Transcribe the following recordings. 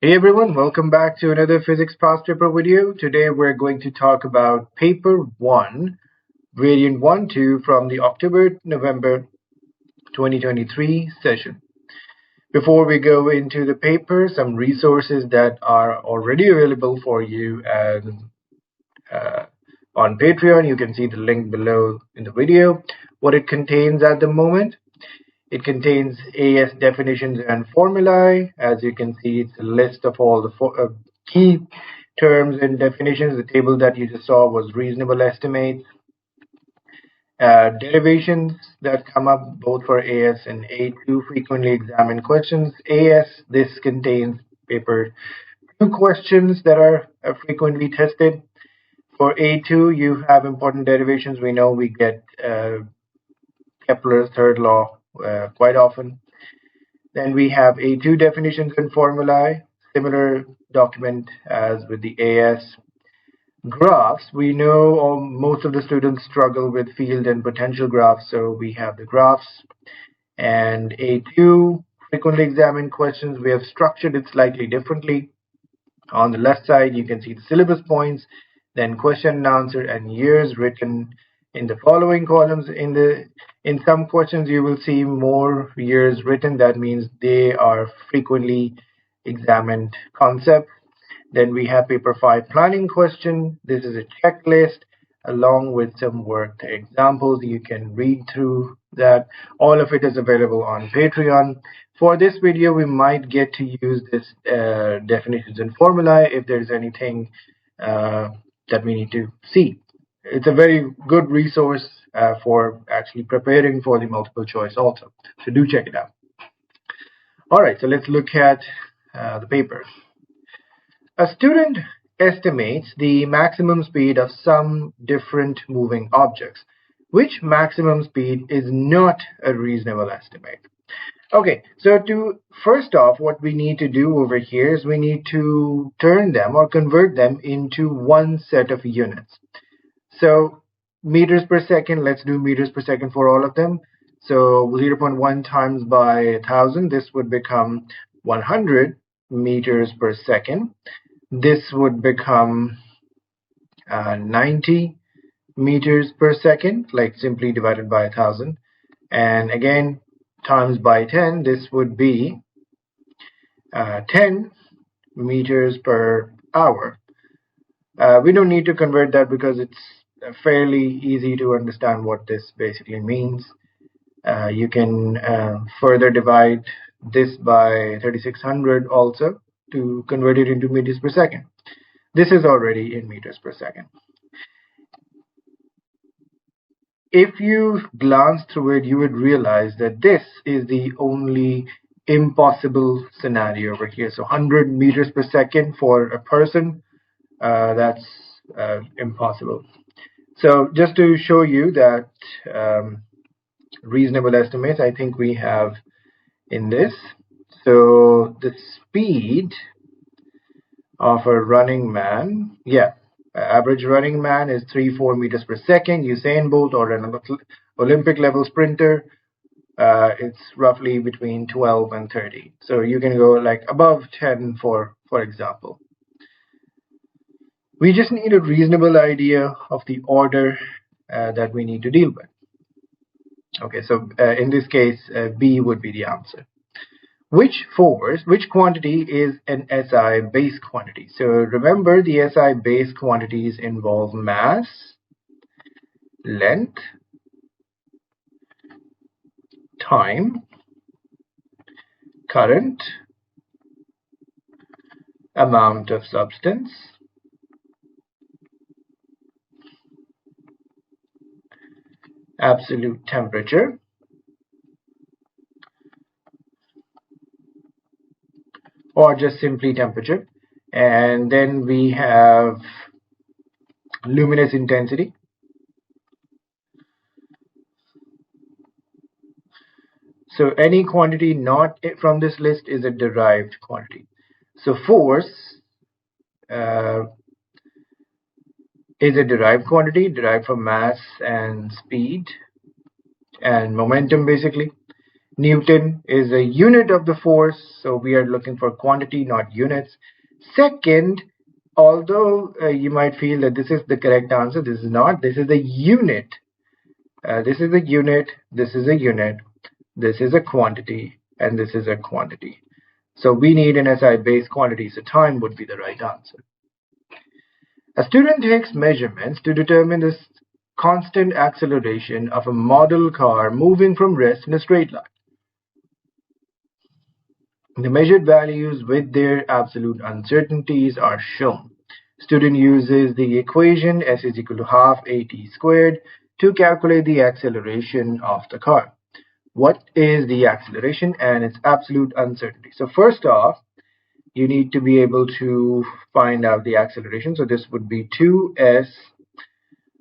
Hey everyone, welcome back to another physics past paper video. Today we're going to talk about paper 1, variant 1-2 from the October-November 2023 session. Before we go into the paper, some resources that are already available for you on Patreon. You can see the link below in the video. What it contains at the moment. It contains AS definitions and formulae. As you can see, it's a list of all the key terms and definitions. The table that you just saw was reasonable estimates. Derivations that come up both for AS and A2 frequently examined questions. AS, this contains paper 2 questions that are frequently tested. For A2, you have important derivations. We know we get Kepler's third law quite often. Then we have A2 definitions and formulae, similar document as with the AS. Graphs, we know most of the students struggle with field and potential graphs, so we have the graphs. And A2, frequently examined questions, we have structured it slightly differently. On the left side, you can see the syllabus points, then question and answer, and years written in the following columns. In some questions, you will see more years written. That means they are frequently examined concepts. Then we have paper 5 planning question. This is a checklist along with some worked examples. You can read through that. All of it is available on Patreon. For this video, we might get to use this definitions and formulae if there's anything that we need to see. It's a very good resource for actually preparing for the multiple choice also. So do check it out. All right, so let's look at the paper. A student estimates the maximum speed of some different moving objects. Which maximum speed is not a reasonable estimate? Okay, so first off, what we need to do over here is we need to turn them or convert them into one set of units. So meters per second, let's do meters per second for all of them. So 0.1 times by 1,000, this would become 100 meters per second. This would become 90 meters per second, like simply divided by 1,000. And again, times by 10, this would be 10 meters per hour. We don't need to convert that because it's fairly easy to understand what this basically means. You can further divide this by 3600 also to convert it into meters per second. This is already in meters per second. If you glance through it, you would realize that this is the only impossible scenario over here. So 100 meters per second for a person, that's impossible. So just to show you that reasonable estimates, I think we have in this. So the speed of a running man, average running man is 3-4 meters per second. Usain Bolt or an Olympic level sprinter, it's roughly between 12 and 30. So you can go like above 10 for example. We just need a reasonable idea of the order that we need to deal with. Okay, so in this case, B would be the answer. Which quantity is an SI base quantity? So remember, the SI base quantities involve mass, length, time, current, amount of substance, absolute temperature, or just simply temperature. And then we have luminous intensity. So any quantity not from this list is a derived quantity. So force is a derived quantity, derived from mass and speed and momentum basically. Newton is a unit of the force, so we are looking for quantity, not units. Second, although you might feel that this is the correct answer, this is not. This is a unit. This is a unit, this is a unit, this is a quantity, and this is a quantity. So we need an SI base quantity, so time would be the right answer. A student takes measurements to determine the constant acceleration of a model car moving from rest in a straight line. The measured values with their absolute uncertainties are shown. Student uses the equation S is equal to half AT squared to calculate the acceleration of the car. What is the acceleration and its absolute uncertainty? So first off, you need to be able to find out the acceleration. So this would be 2s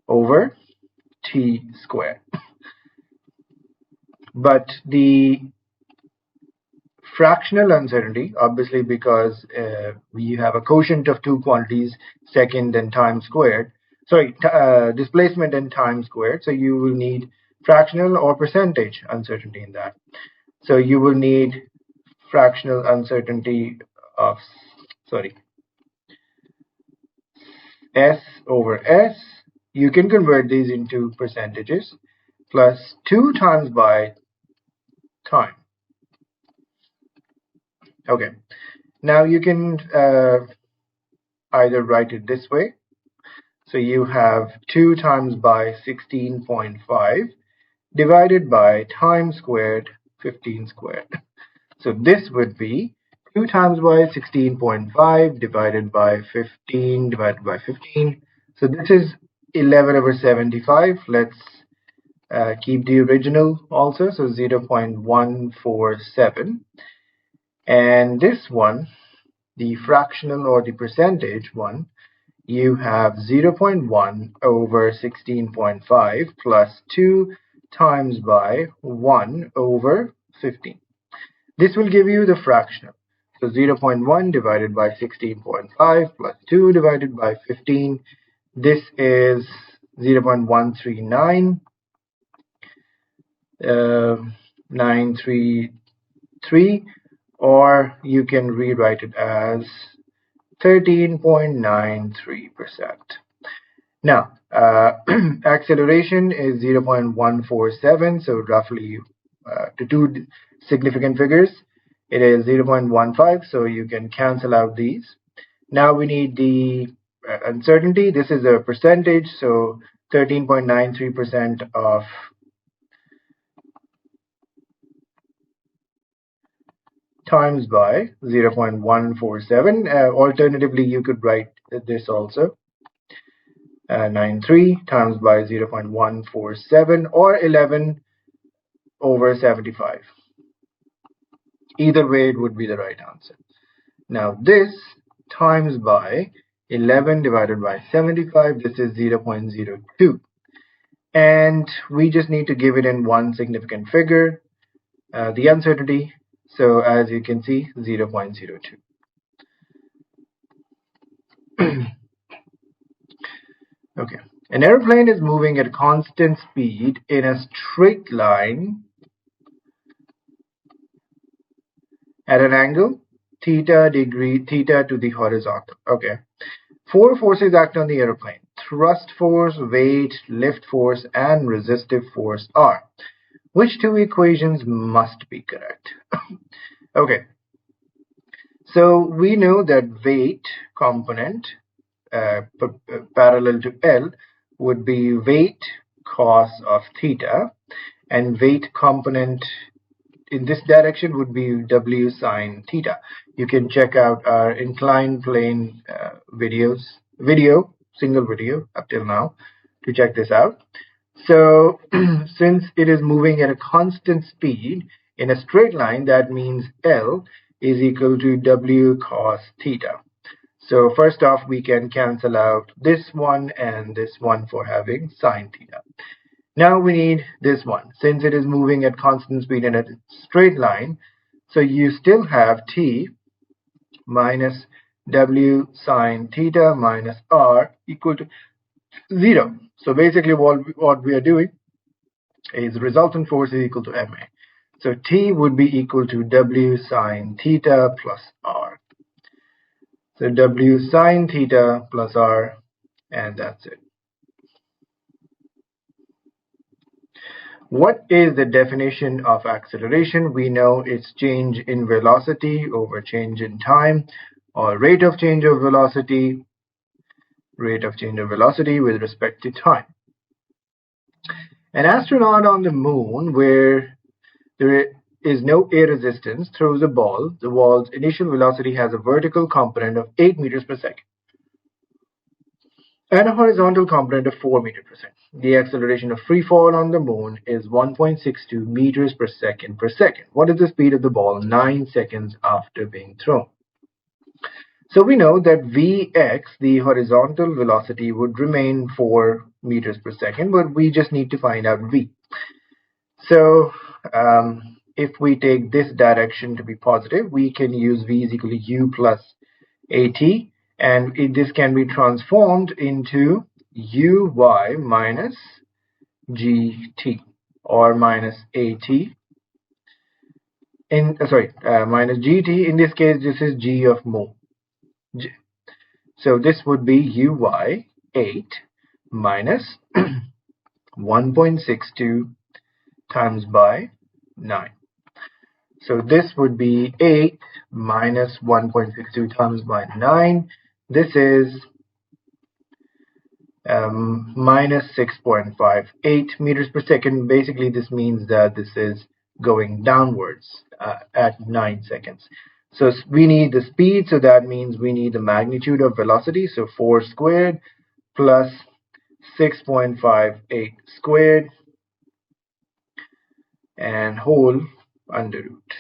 over t squared. But the fractional uncertainty, obviously, because we have a quotient of two quantities, second and time squared. Sorry, displacement and time squared. So you will need fractional or percentage uncertainty in that. So you will need fractional uncertainty of, S over S. You can convert these into percentages plus 2 times by time. Okay, now you can either write it this way. So you have 2 times by 16.5 divided by time squared 15 squared. So this would be 2 times by 16.5 divided by 15 divided by 15. So this is 11 over 75. Let's keep the original also, so 0.147. And this one, the fractional or the percentage one, you have 0.1 over 16.5 plus 2 times by 1 over 15. This will give you the fractional. So 0.1 divided by 16.5 plus 2 divided by 15. This is 0.139. 933, or you can rewrite it as 13.93%. Now, acceleration is 0.147, so roughly to two significant figures, it is 0.15, so you can cancel out these. Now we need the uncertainty. This is a percentage, so 13.93% of times by 0.147. Alternatively, you could write this also. 93 times by 0.147 or 11 over 75. Either way, it would be the right answer. Now this times by 11 divided by 75, this is 0.02. And we just need to give it in one significant figure, the uncertainty. So as you can see, 0.02. Okay, an airplane is moving at constant speed in a straight line at an angle theta to the horizontal. Okay, 4 forces act on the airplane: thrust force, weight, lift force, and resistive force are. Which two equations must be correct? Okay, so we know that weight component parallel to L would be weight cos of theta, and weight component in this direction would be W sine theta. You can check out our inclined plane single video up till now to check this out. So since it is moving at a constant speed in a straight line, that means L is equal to W cos theta. So first off, we can cancel out this one and this one for having sine theta. Now we need this one, since it is moving at constant speed in a straight line. So you still have T minus W sine theta minus R equal to 0. So basically what we are doing is resultant force is equal to MA. So t would be equal to w sine theta plus r. So w sine theta plus r, and that's it. What is the definition of acceleration? We know it's change in velocity over change in time, or rate of change of velocity with respect to time. An astronaut on the moon, where there is no air resistance, throws a ball. The ball's initial velocity has a vertical component of 8 meters per second and a horizontal component of 4 meters per second. The acceleration of free fall on the moon is 1.62 meters per second per second. What is the speed of the ball 9 seconds after being thrown? So we know that Vx, the horizontal velocity, would remain 4 meters per second, but we just need to find out V. So if we take this direction to be positive, we can use V is equal to U plus AT, and this can be transformed into Uy minus GT, or minus AT. Minus GT. In this case, this is G of mole. So this would be Uy 8 minus 1.62 times by 9. So this would be 8 minus 1.62 times by 9. This is minus 6.58 meters per second. Basically, this means that this is going downwards at 9 seconds. So we need the speed, so that means we need the magnitude of velocity. So 4 squared plus 6.58 squared and whole under root.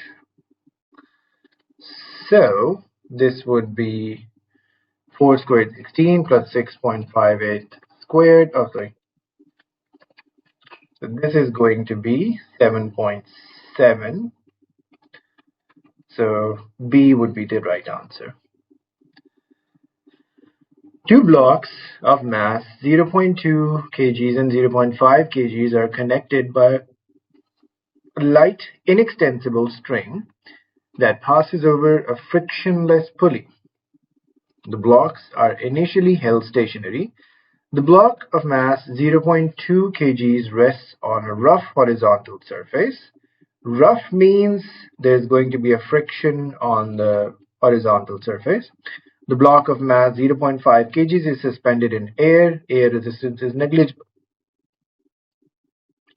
So this would be 4 squared 16 plus 6.58 squared. So this is going to be 7.7. So B would be the right answer. Two blocks of mass 0.2 kgs and 0.5 kgs are connected by a light inextensible string that passes over a frictionless pulley. The blocks are initially held stationary. The block of mass 0.2 kgs rests on a rough horizontal surface. Rough means there's going to be a friction on the horizontal surface. The block of mass 0.5 kgs is suspended in air. Air resistance is negligible.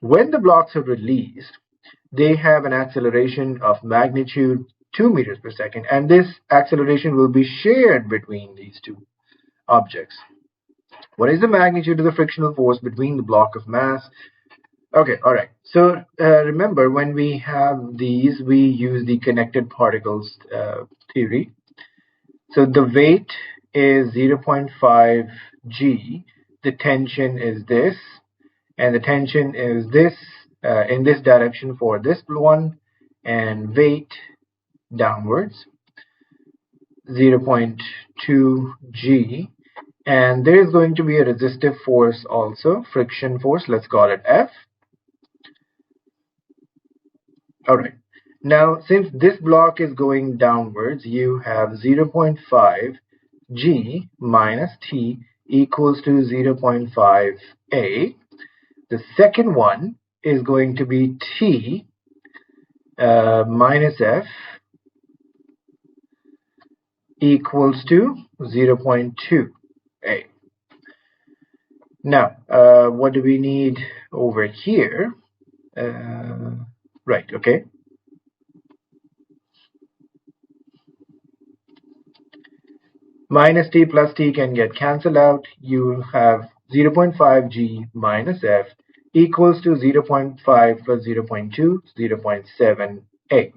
When the blocks are released, they have an acceleration of magnitude 2 meters per second, and this acceleration will be shared between these two objects. What is the magnitude of the frictional force between the block of mass? Okay, all right. So remember, when we have these, we use the connected particles theory. So the weight is 0.5 g. The tension is this, and the tension is this in this direction for this one, and weight downwards 0.2 g. And there is going to be a resistive force also, friction force. Let's call it F. All right. Now, since this block is going downwards, you have 0.5 g minus t equals to 0.5 a. The second one is going to be t minus f equals to 0.2 a. Now, what do we need over here? Right, okay. Minus t plus t can get cancelled out. You have 0.5 g minus f equals to 0.5 plus 0.2, 0.7 a.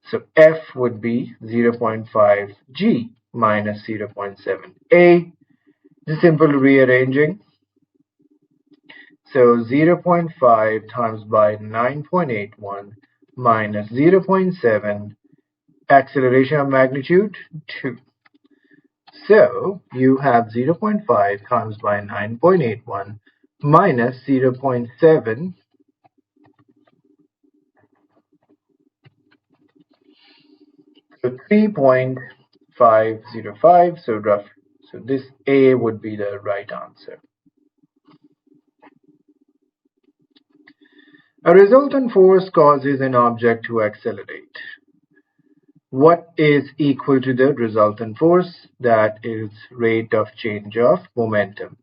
So f would be 0.5 g minus 0.7 a. Just simple rearranging. So 0.5 times by 9.81 minus 0.7, acceleration of magnitude 2. So you have 0.5 times by 9.81 minus 0.7 So 3.505, so rough. So this A would be the right answer. A resultant force causes an object to accelerate. What is equal to the resultant force? That is rate of change of momentum.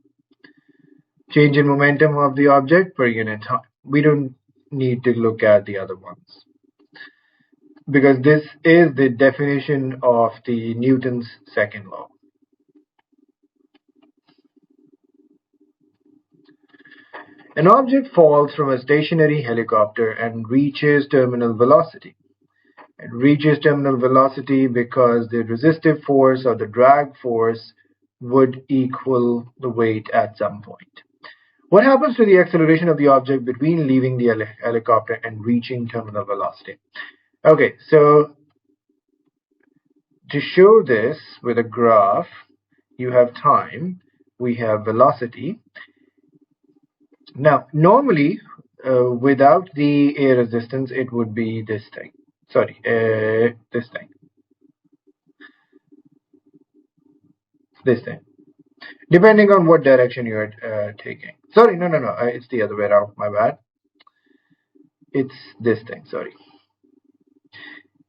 Change in momentum of the object per unit time. We don't need to look at the other ones, because this is the definition of the Newton's second law. An object falls from a stationary helicopter and reaches terminal velocity. It reaches terminal velocity because the resistive force or the drag force would equal the weight at some point. What happens to the acceleration of the object between leaving the helicopter and reaching terminal velocity? Okay, so to show this with a graph, you have time, we have velocity. Now, normally, without the air resistance, it would be this thing. Sorry, this thing. This thing. Depending on what direction you are taking. Sorry, no, it's the other way around, my bad. It's this thing, sorry.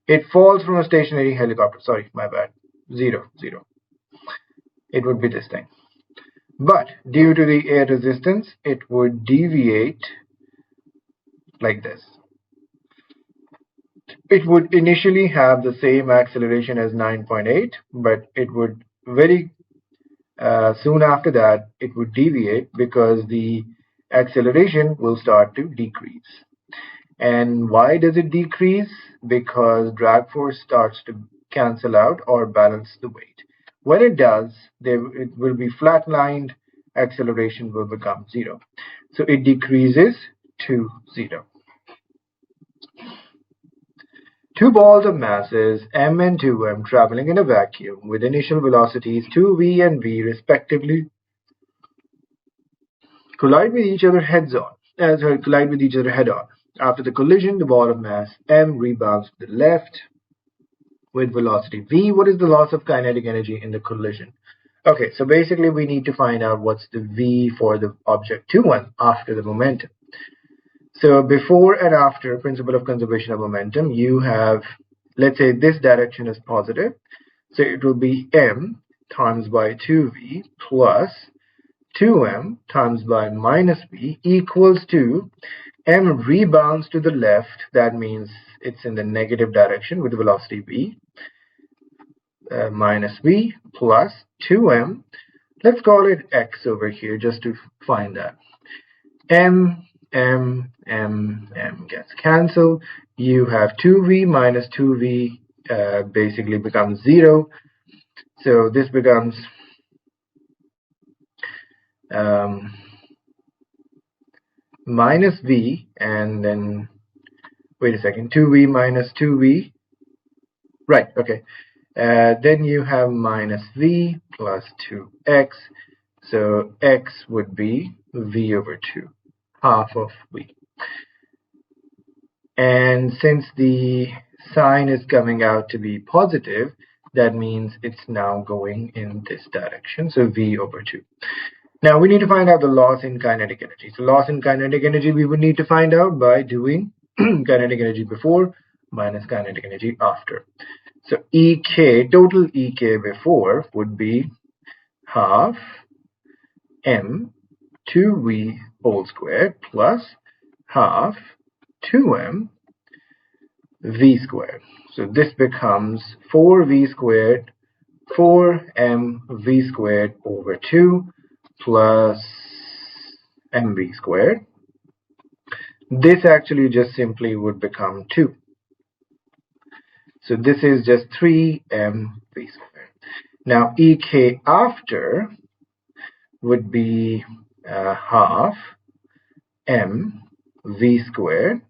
It falls from a stationary helicopter. Sorry, my bad. 0, 0. It would be this thing. But due to the air resistance, it would deviate like this. It would initially have the same acceleration as 9.8, but it would very soon after that, it would deviate because the acceleration will start to decrease. And why does it decrease? Because drag force starts to cancel out or balance the weight. When it does, it will be flatlined, acceleration will become 0. So it decreases to 0. Two balls of masses m and 2m traveling in a vacuum with initial velocities 2v and v respectively collide with each other head-on. After the collision, the ball of mass m rebounds to the left with velocity v. What is the loss of kinetic energy in the collision? Okay, so basically we need to find out what's the v for the object 2-1 after the momentum. So before and after principle of conservation of momentum, you have, let's say this direction is positive. So it will be m times by 2v plus 2m times by minus v equals to m rebounds to the left. That means it's in the negative direction with velocity v minus v plus 2m. Let's call it x over here just to find that. M gets cancelled. You have 2v minus 2v basically becomes 0. So this becomes minus v, and then wait a second, 2v minus 2v, right, okay. Then you have minus v plus 2x, so x would be v over 2, half of v. And since the sign is coming out to be positive, that means it's now going in this direction, so v over 2. Now we need to find out the loss in kinetic energy. So loss in kinetic energy we would need to find out by doing kinetic energy before minus kinetic energy after. So EK, total EK before would be half m 2v whole squared plus half 2m v squared. So this becomes 4v squared 4m v squared over 2 plus mv squared. This actually just simply would become 2. So this is just 3mv squared. Now EK after would be half m v squared,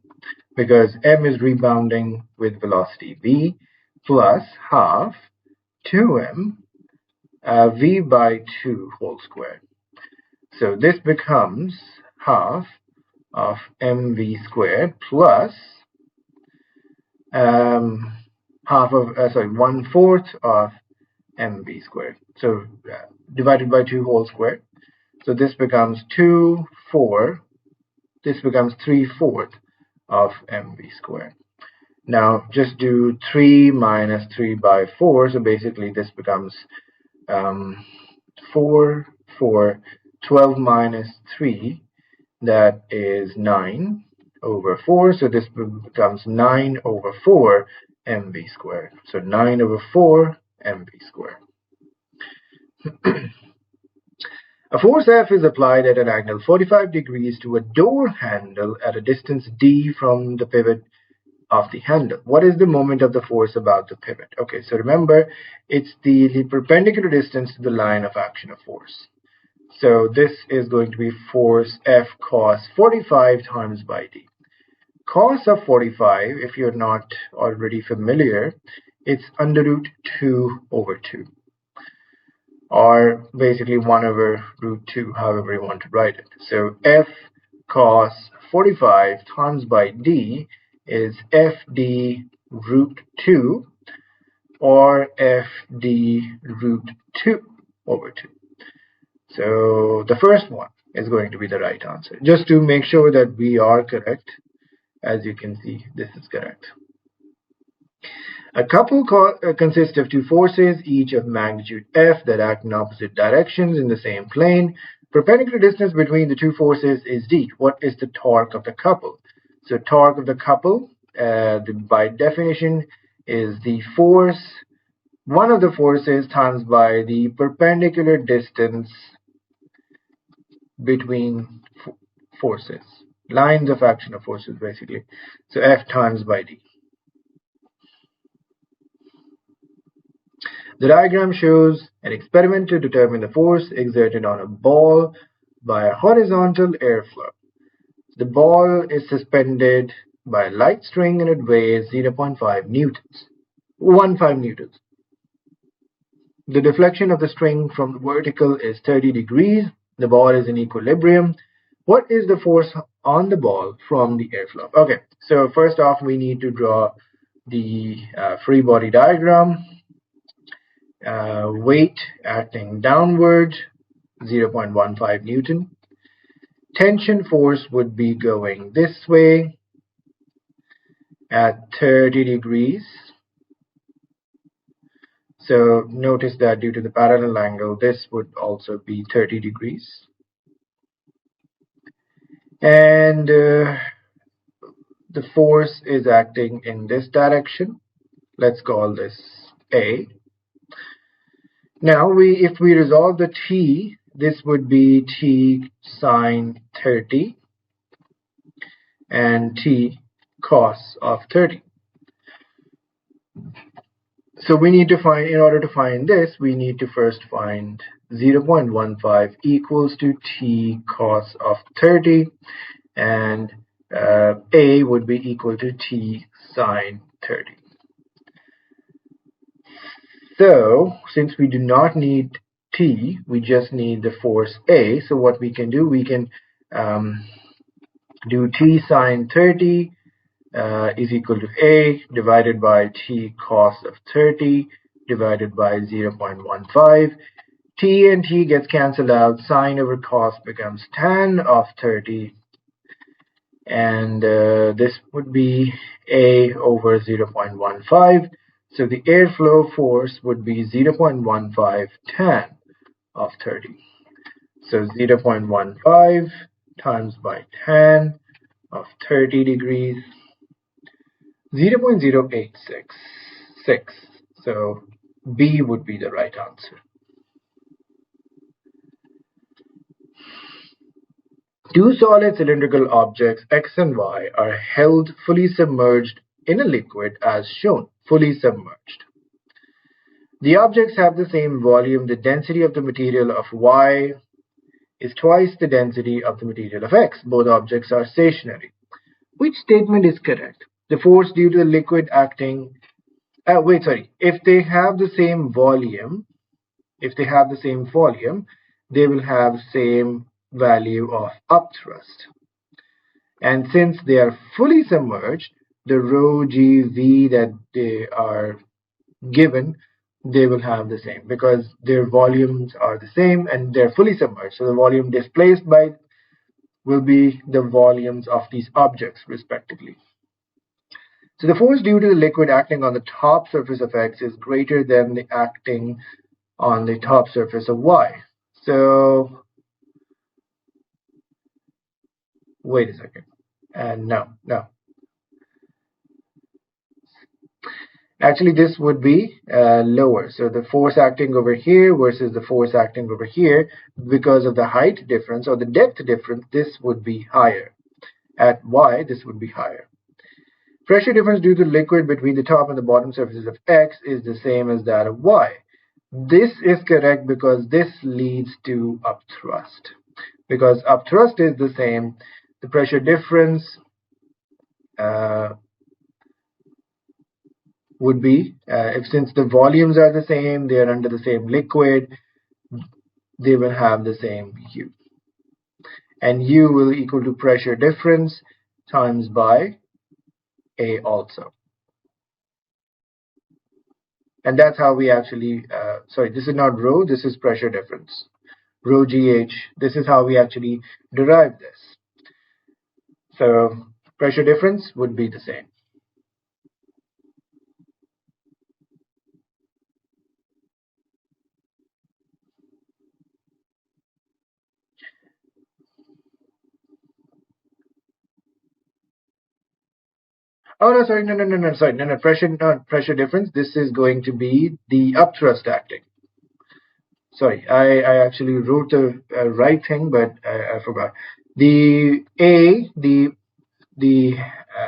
because m is rebounding with velocity v, plus half 2m v by 2 whole squared. So this becomes half of mv squared plus 1/4 of mv squared. So divided by 2 whole squared. So this becomes 2, 4. This becomes 3/4 of mv squared. Now just do 3 minus 3 by 4. So basically this becomes 4, 4, 12 minus 3. That is 9/4. So this becomes 9/4 mv squared. So 9/4 mv squared. A force F is applied at an angle 45 degrees to a door handle at a distance d from the pivot of the handle. What is the moment of the force about the pivot? Okay, so remember, it's the perpendicular distance to the line of action of force. So this is going to be force F cos 45 times by d. Cos of 45, if you're not already familiar, it's under root 2/2. Or basically 1/√2, however you want to write it. So F cos 45 times by d is FD root 2 or FD root 2/2. So the first one is going to be the right answer. Just to make sure that we are correct, as you can see, this is correct. A couple consists of two forces, each of magnitude F, that act in opposite directions in the same plane. Perpendicular distance between the two forces is d. What is the torque of the couple? So torque of the couple, by definition, is the force, one of the forces times by the perpendicular distance between forces. Lines of action of forces, basically. So F times by d. The diagram shows an experiment to determine the force exerted on a ball by a horizontal airflow. The ball is suspended by a light string and it weighs 0.5 newtons. 15 newtons. The deflection of the string from the vertical is 30 degrees. The ball is in equilibrium. What is the force on the ball from the airflow? Okay, so first off, we need to draw the free body diagram. Weight acting downward, 0.15 Newton. Tension force would be going this way at 30 degrees. So notice that due to the parallel angle, this would also be 30 degrees. And the force is acting in this direction. Let's call this A. Now, if we resolve the t, this would be t sine 30 and t cos of 30. So we need to find, in order to find this, we need to first find 0.15 equals to t cos of 30, and A would be equal to t sine 30. So since we do not need t, we just need the force A. So what we can do, we can do t sine 30 is equal to A divided by t cos of 30 divided by 0.15. T and t gets cancelled out. Sine over cos becomes tan of 30. And this would be A over 0.15. So the airflow force would be 0.15 tan of 30. So 0.15 times by tan of 30 degrees, 0.0866. So B would be the right answer. Two solid cylindrical objects X and Y are held fully submerged in a liquid as shown, fully submerged. The objects have the same volume. The density of the material of Y is twice the density of the material of X. Both objects are stationary. Which statement is correct? The force due to the liquid acting, if they have the same volume, they will have same value of upthrust. And since they are fully submerged, the rho g v that they are given, they will have the same because their volumes are the same and they're fully submerged. So the volume displaced by will be the volumes of these objects respectively. So the force due to the liquid acting on the top surface of X is greater than the acting on the top surface of Y. So wait a second. No. Actually, this would be lower. So the force acting over here versus the force acting over here, because of the height difference or the depth difference, this would be higher. At Y, this would be higher. Pressure difference due to liquid between the top and the bottom surfaces of X is the same as that of Y. This is correct because this leads to upthrust. Because upthrust is the same, the pressure difference would be, since the volumes are the same, they are under the same liquid, they will have the same U. And U will equal to pressure difference times by A also. And that's how we actually, sorry, this is not rho, this is pressure difference. Rho GH, this is how we actually derive this. So pressure difference would be the same. Oh no, sorry, no, pressure difference. This is going to be the upthrust acting. Sorry, I actually wrote the right thing, but I forgot. The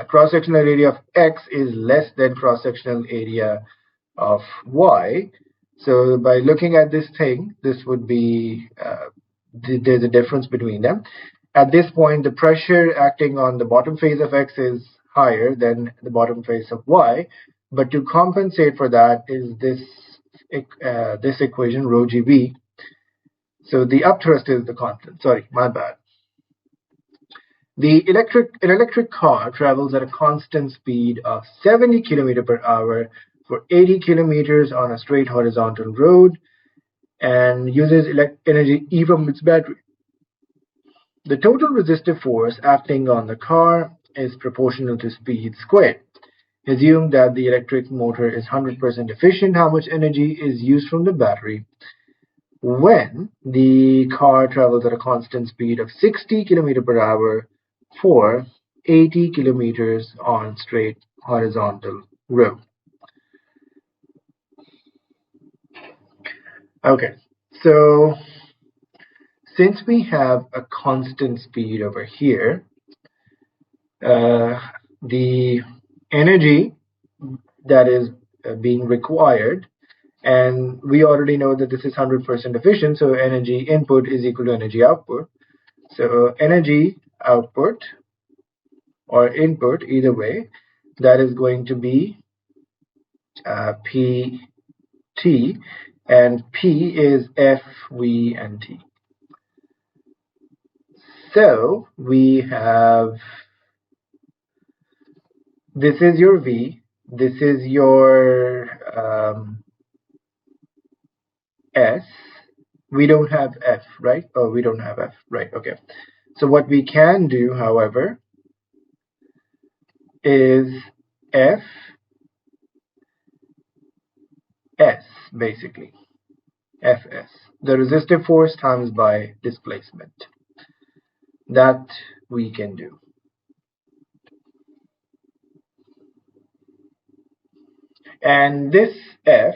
cross-sectional area of X is less than cross-sectional area of Y. So by looking at this thing, this would be there's a difference between them. At this point, the pressure acting on the bottom face of X is higher than the bottom face of Y, but to compensate for that is this equation rho gv. So the upthrust is the constant. Sorry, my bad. An electric car travels at a constant speed of 70 km per hour for 80 kilometers on a straight horizontal road and uses energy E from its battery. The total resistive force acting on the car is proportional to speed squared. Assume that the electric motor is 100% efficient. How much energy is used from the battery when the car travels at a constant speed of 60 km per hour for 80 kilometers on straight horizontal road? Okay, so since we have a constant speed over here, the energy that is being required, and we already know that this is 100% efficient, so energy input is equal to energy output. So energy output or input, either way, that is going to be PT, and P is F, V, and T. So we have, this is your V, this is your S. We don't have F, right? Oh, we don't have F, right? Okay. So what we can do, however, is F S, basically. Fs, the resistive force times by displacement. That we can do. And this F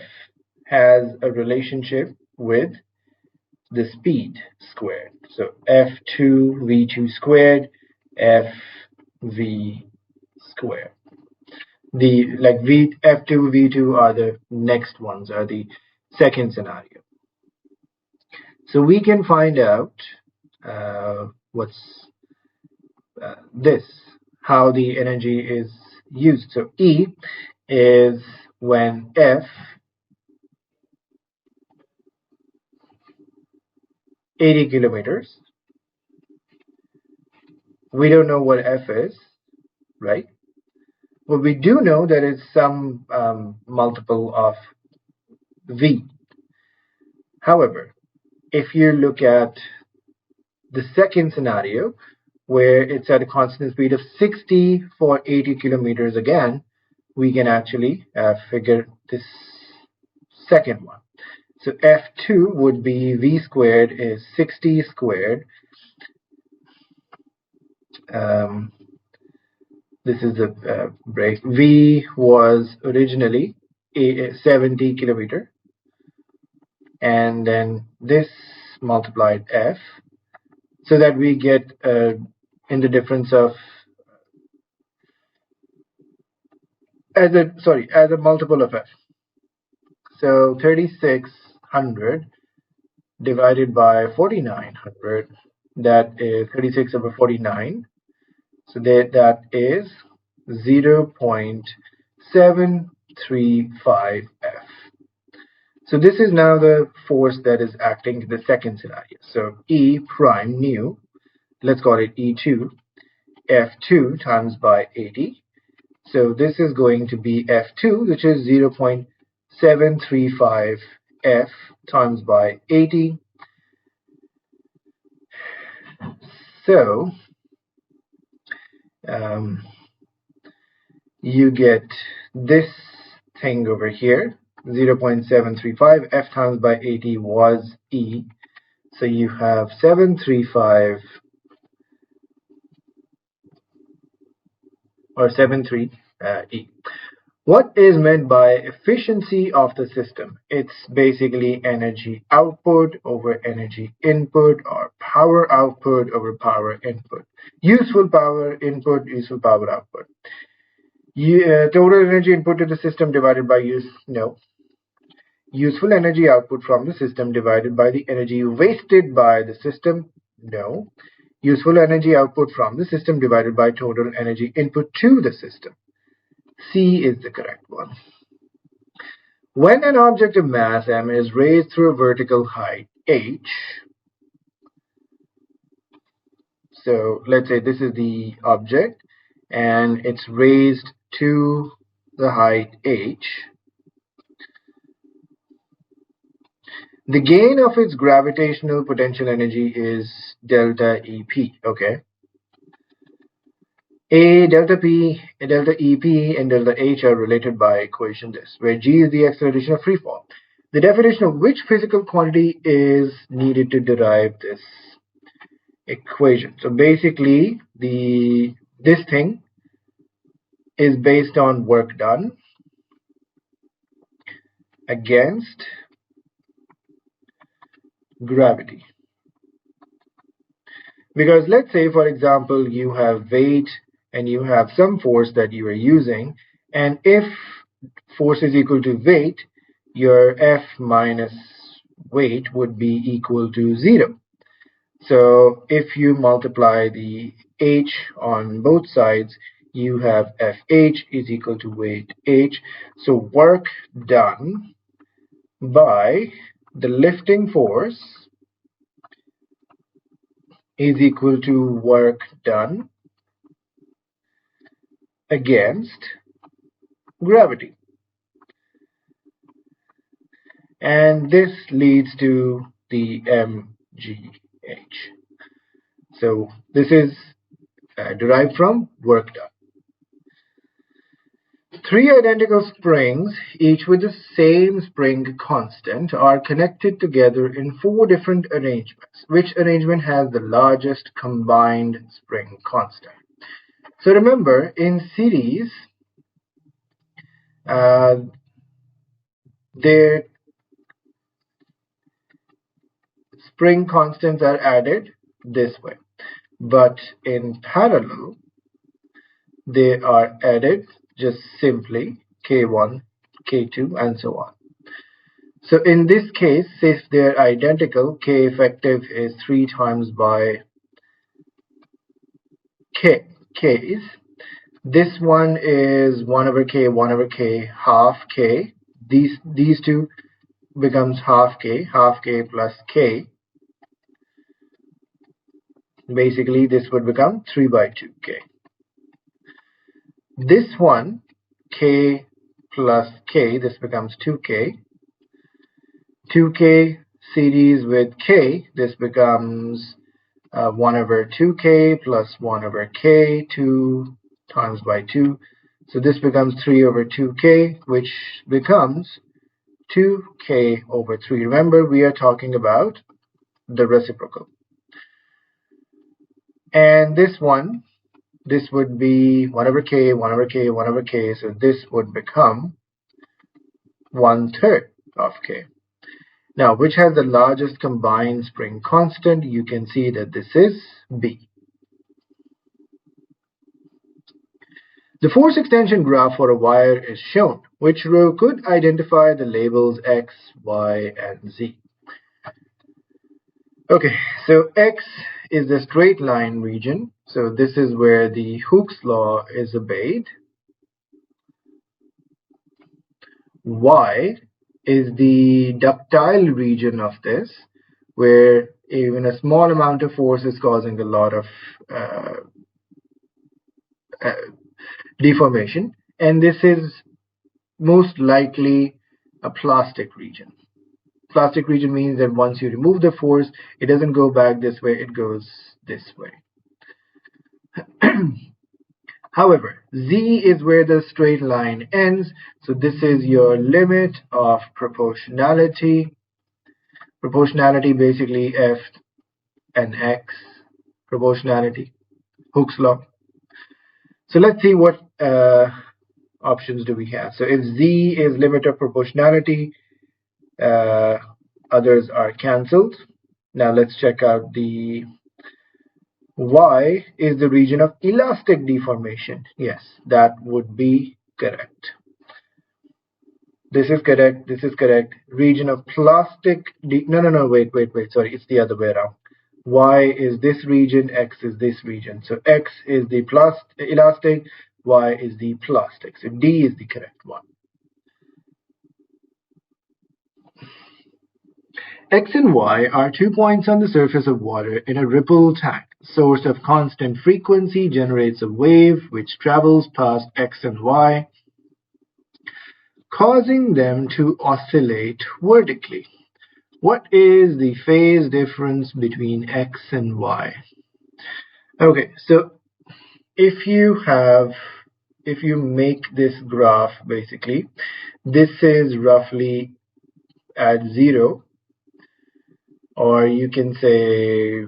has a relationship with the speed squared. So F2 V2 squared, FV squared. The F2 V2 are the next ones, are the second scenario. So we can find out what's this, how the energy is used. So E is when F 80 kilometers. We don't know what F is, right? Well, we do know that it's some multiple of v. However, if you look at the second scenario, where it's at a constant speed of 60 for 80 kilometers again, we can actually figure this second one. So F2 would be v squared is 60 squared. This is the break. V was originally 70 kilometer, and then this multiplied F, so that we get in the difference of as a multiple of F. So 3600 divided by 4900, that is 36 over 49. So that is 0.735 F. So this is now the force that is acting in the second scenario. So E prime nu, let's call it E2, F2 times by 80. So this is going to be F2, which is 0.735 F times by 80. So you get this thing over here, 0.735 F times by 80 was E. So you have 735 or 73 E. What is meant by efficiency of the system? It's basically energy output over energy input, or power output over power input. Useful power input, useful power output. Total energy input to the system divided by useful energy output from the system divided by the energy wasted by the system. No. Useful energy output from the system divided by total energy input to the system. C is the correct one. When an object of mass m is raised through a vertical height h, so let's say this is the object and it's raised to the height h, the gain of its gravitational potential energy is delta EP, okay? Delta P, delta EP, and delta H are related by equation this, where G is the acceleration of free fall. The definition of which physical quantity is needed to derive this equation. So basically, this thing is based on work done against gravity. Because let's say, for example, you have weight and you have some force that you are using, and if force is equal to weight, your F minus weight would be equal to 0. So if you multiply the H on both sides, you have FH is equal to weight H. So work done by the lifting force is equal to work done against gravity. And this leads to the MGH. So this is derived from work done. 3 identical springs, each with the same spring constant, are connected together in 4 different arrangements. Which arrangement has the largest combined spring constant? So remember, in series, their spring constants are added this way, but in parallel, they are added just simply K1, K2, and so on. So in this case, if they're identical, K effective is 3 times by K's. This one is 1 over K, half K. These two becomes half K plus K. Basically, this would become 3 by 2 K. This one, k plus k, this becomes 2k. 2k series with k, this becomes 1 over 2k plus 1 over k, 2 times by 2. So this becomes 3 over 2k, which becomes 2k over 3. Remember, we are talking about the reciprocal. And this one, this would be 1 over k, 1 over k, 1 over k. So this would become 1/3 of k. Now, which has the largest combined spring constant? You can see that this is B. The force extension graph for a wire is shown. Which row could identify the labels X, Y, and Z? Okay, so X is the straight line region. So this is where the Hooke's law is obeyed. Y is the ductile region of this, where even a small amount of force is causing a lot of uh, deformation, and this is most likely a plastic region. Plastic region means that once you remove the force, it doesn't go back this way, it goes this way. However, Z is where the straight line ends, so this is your limit of proportionality. Proportionality basically F and X proportionality, Hooke's law. So let's see what options do we have. So if Z is limit of proportionality, others are cancelled. Now let's check out the Y is the region of elastic deformation. Yes, that would be correct. This is correct. This is correct. Region of plastic. No. Wait. Sorry, it's the other way around. Y is this region. X is this region. So X is the elastic. Y is the plastic. So D is the correct one. X and Y are 2 points on the surface of water in a ripple tank. Source of constant frequency generates a wave which travels past X and Y, causing them to oscillate vertically. What is the phase difference between X and Y? Okay, so if you make this graph, basically, this is roughly at 0, or you can say,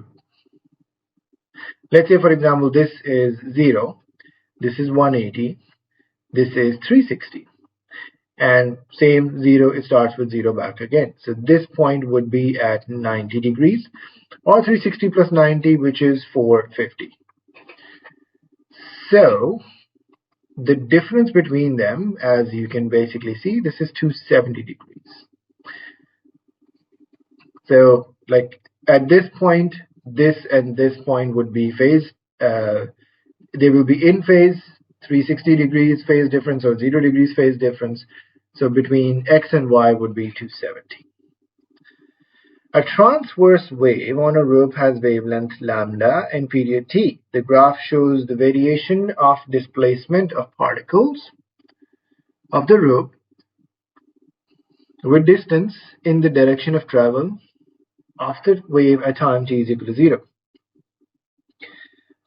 let's say for example, this is 0, this is 180, this is 360. And same 0, it starts with 0 back again. So this point would be at 90 degrees, or 360 plus 90, which is 450. So the difference between them, as you can basically see, this is 270 degrees. So like at this point, this and this point would be phase, they will be in phase, 360 degrees phase difference or 0 degrees phase difference. So between X and Y would be 270. A transverse wave on a rope has wavelength lambda and period t. The graph shows the variation of displacement of particles of the rope with distance in the direction of travel of the wave at time t is equal to 0.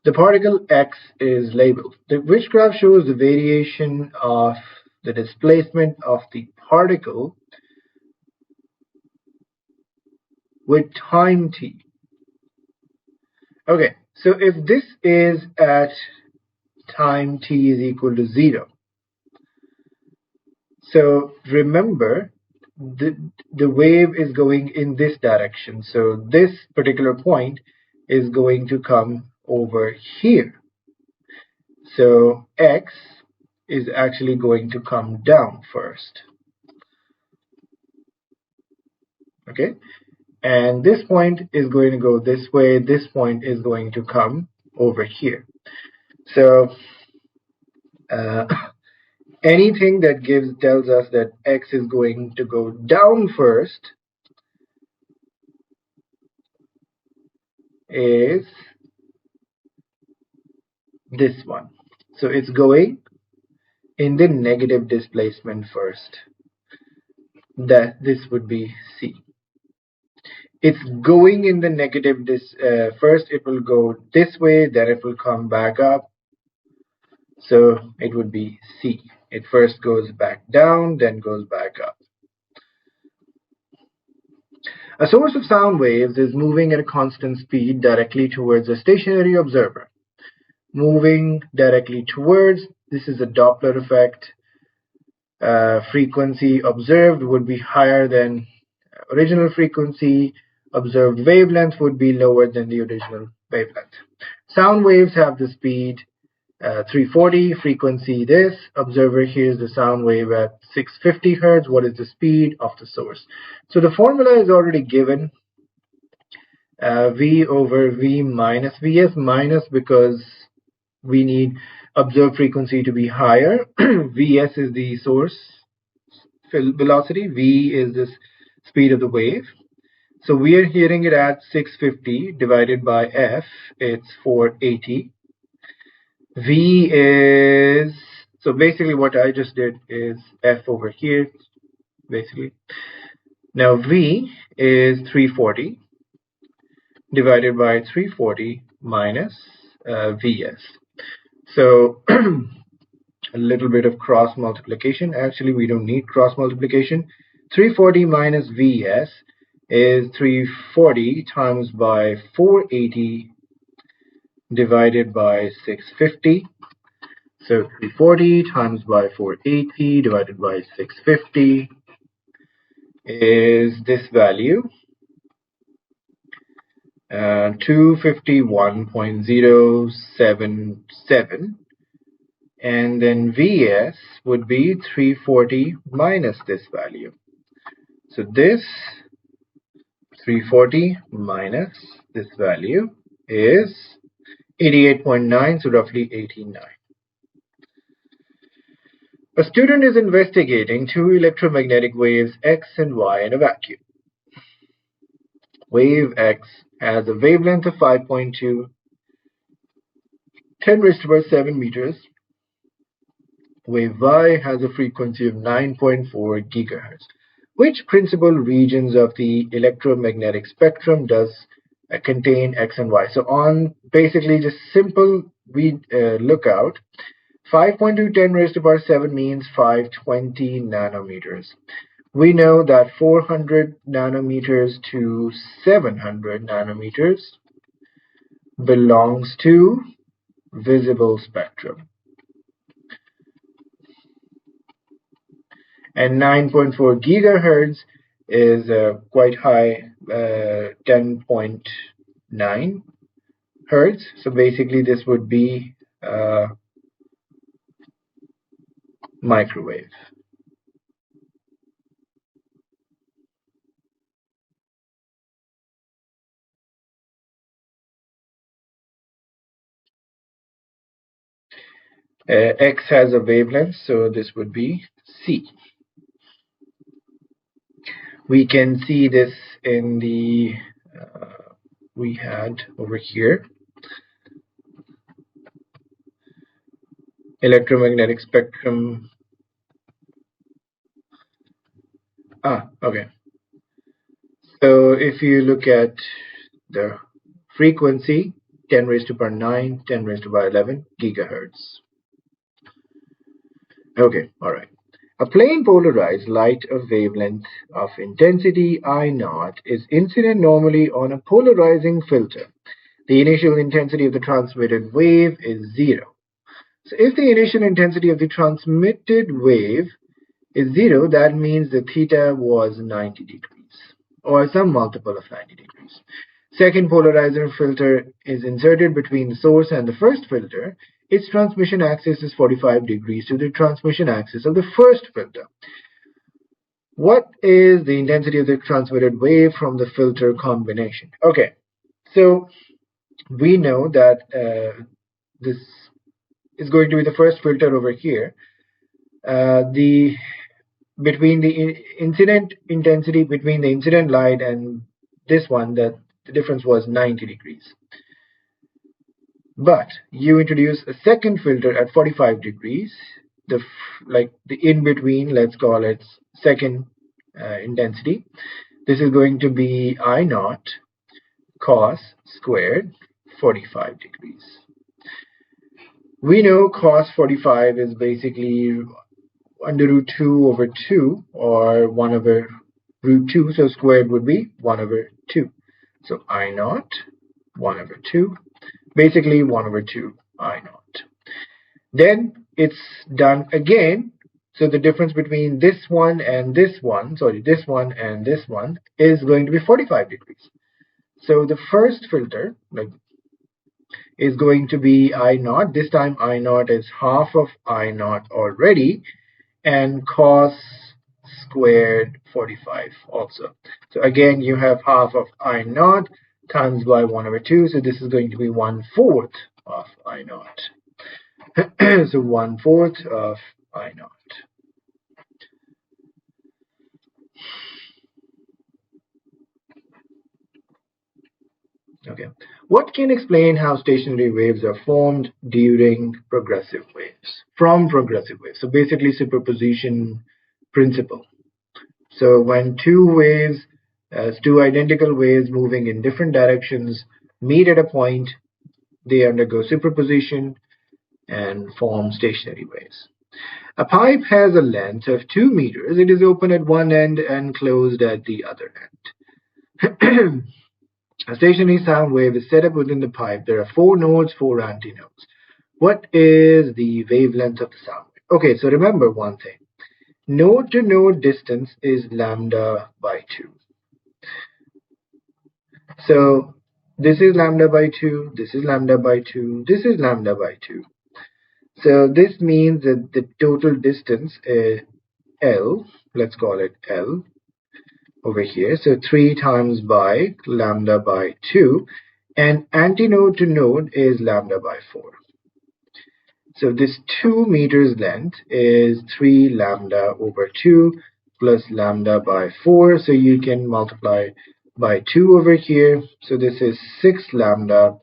The particle X is labeled. Which graph shows the variation of the displacement of the particle with time t? Okay, so if this is at time t is equal to 0, so remember the wave is going in this direction. So this particular point is going to come over here. So X is actually going to come down first. Okay, and this point is going to go this way. This point is going to come over here. So anything that tells us that X is going to go down first is this one. So it's going in the negative displacement first. That this would be C. It's going in the negative first. It will go this way, then it will come back up. So it would be C. It first goes back down, then goes back up. A source of sound waves is moving at a constant speed directly towards a stationary observer. Moving directly towards, this is a Doppler effect. Frequency observed would be higher than original frequency. Observed wavelength would be lower than the original wavelength. Sound waves have the speed 340, frequency this. Observer hears the sound wave at 650 hertz. What is the speed of the source? So the formula is already given. V over V minus Vs, minus because we need observed frequency to be higher. Vs is the source velocity. V is the speed of the wave. So we are hearing it at 650 divided by F. It's 480. V is, so basically what I just did is F over here, basically. Now V is 340 divided by 340 minus Vs. So a little bit of cross multiplication. Actually, we don't need cross multiplication. 340 minus Vs is 340 times by 480 divided by 650. So 340 times by 480 divided by 650 is this value, 251.077, and then Vs would be 340 minus this value. So this 340 minus this value is 88.9, so roughly 89. A student is investigating two electromagnetic waves X and Y in a vacuum. Wave X has a wavelength of 5.2, 10 raised to the power 7 meters. Wave Y has a frequency of 9.4 gigahertz. Which principal regions of the electromagnetic spectrum does contain X and Y? So on basically just simple lookout, 5.2 10 raised to the power 7 means 520 nanometers. We know that 400 nanometers to 700 nanometers belongs to visible spectrum. And 9.4 gigahertz is quite high, 10.9 hertz. So basically this would be microwave. X has a wavelength, so this would be C. We can see this in the we had over here, electromagnetic spectrum. Okay. So if you look at the frequency, 10 raised to the power 9, 10 raised to the power 11 gigahertz. Okay, all right. A plane polarized light of wavelength of intensity I0 is incident normally on a polarizing filter. The initial intensity of the transmitted wave is 0. So if the initial intensity of the transmitted wave is 0, that means the theta was 90 degrees, or some multiple of 90 degrees. Second polarizer filter is inserted between the source and the first filter. Its transmission axis is 45 degrees to the transmission axis of the first filter. What is the intensity of the transmitted wave from the filter combination? Okay, so we know that this is going to be the first filter over here. Between the incident intensity between the incident light and this one, that the difference was 90 degrees. But you introduce a second filter at 45 degrees, like the in between, let's call it second intensity. This is going to be I naught cos squared 45 degrees. We know cos 45 is basically under root 2 over 2, or 1 over root 2, so squared would be 1 over 2. So I naught 1 over 2, basically 1 over 2 I naught. Then it's done again. So the difference between this one and this one, this one and this one, is going to be 45 degrees. So the first filter is going to be I naught. This time I naught is half of I naught already, and cos squared 45 also. So again, you have half of I naught times by 1 over 2. So this is going to be 1/4 of I naught. So 1/4 of I naught. Okay. What can explain how stationary waves are formed during progressive waves? From progressive waves. So basically superposition principle. So when two identical waves moving in different directions meet at a point, they undergo superposition and form stationary waves. A pipe has a length of 2 meters. It is open at one end and closed at the other end. A stationary sound wave is set up within the pipe. There are 4 nodes, 4 antinodes. What is the wavelength of the sound wave? Okay, so remember one thing. Node to node distance is lambda by 2. So this is lambda by 2, this is lambda by 2, this is lambda by 2. So this means that the total distance is L, let's call it L over here. So 3 times by lambda by 2, and antinode to node is lambda by 4. So this 2 meters length is 3 lambda over 2 plus lambda by 4. So you can multiply by 2 over here. So this is 6 lambda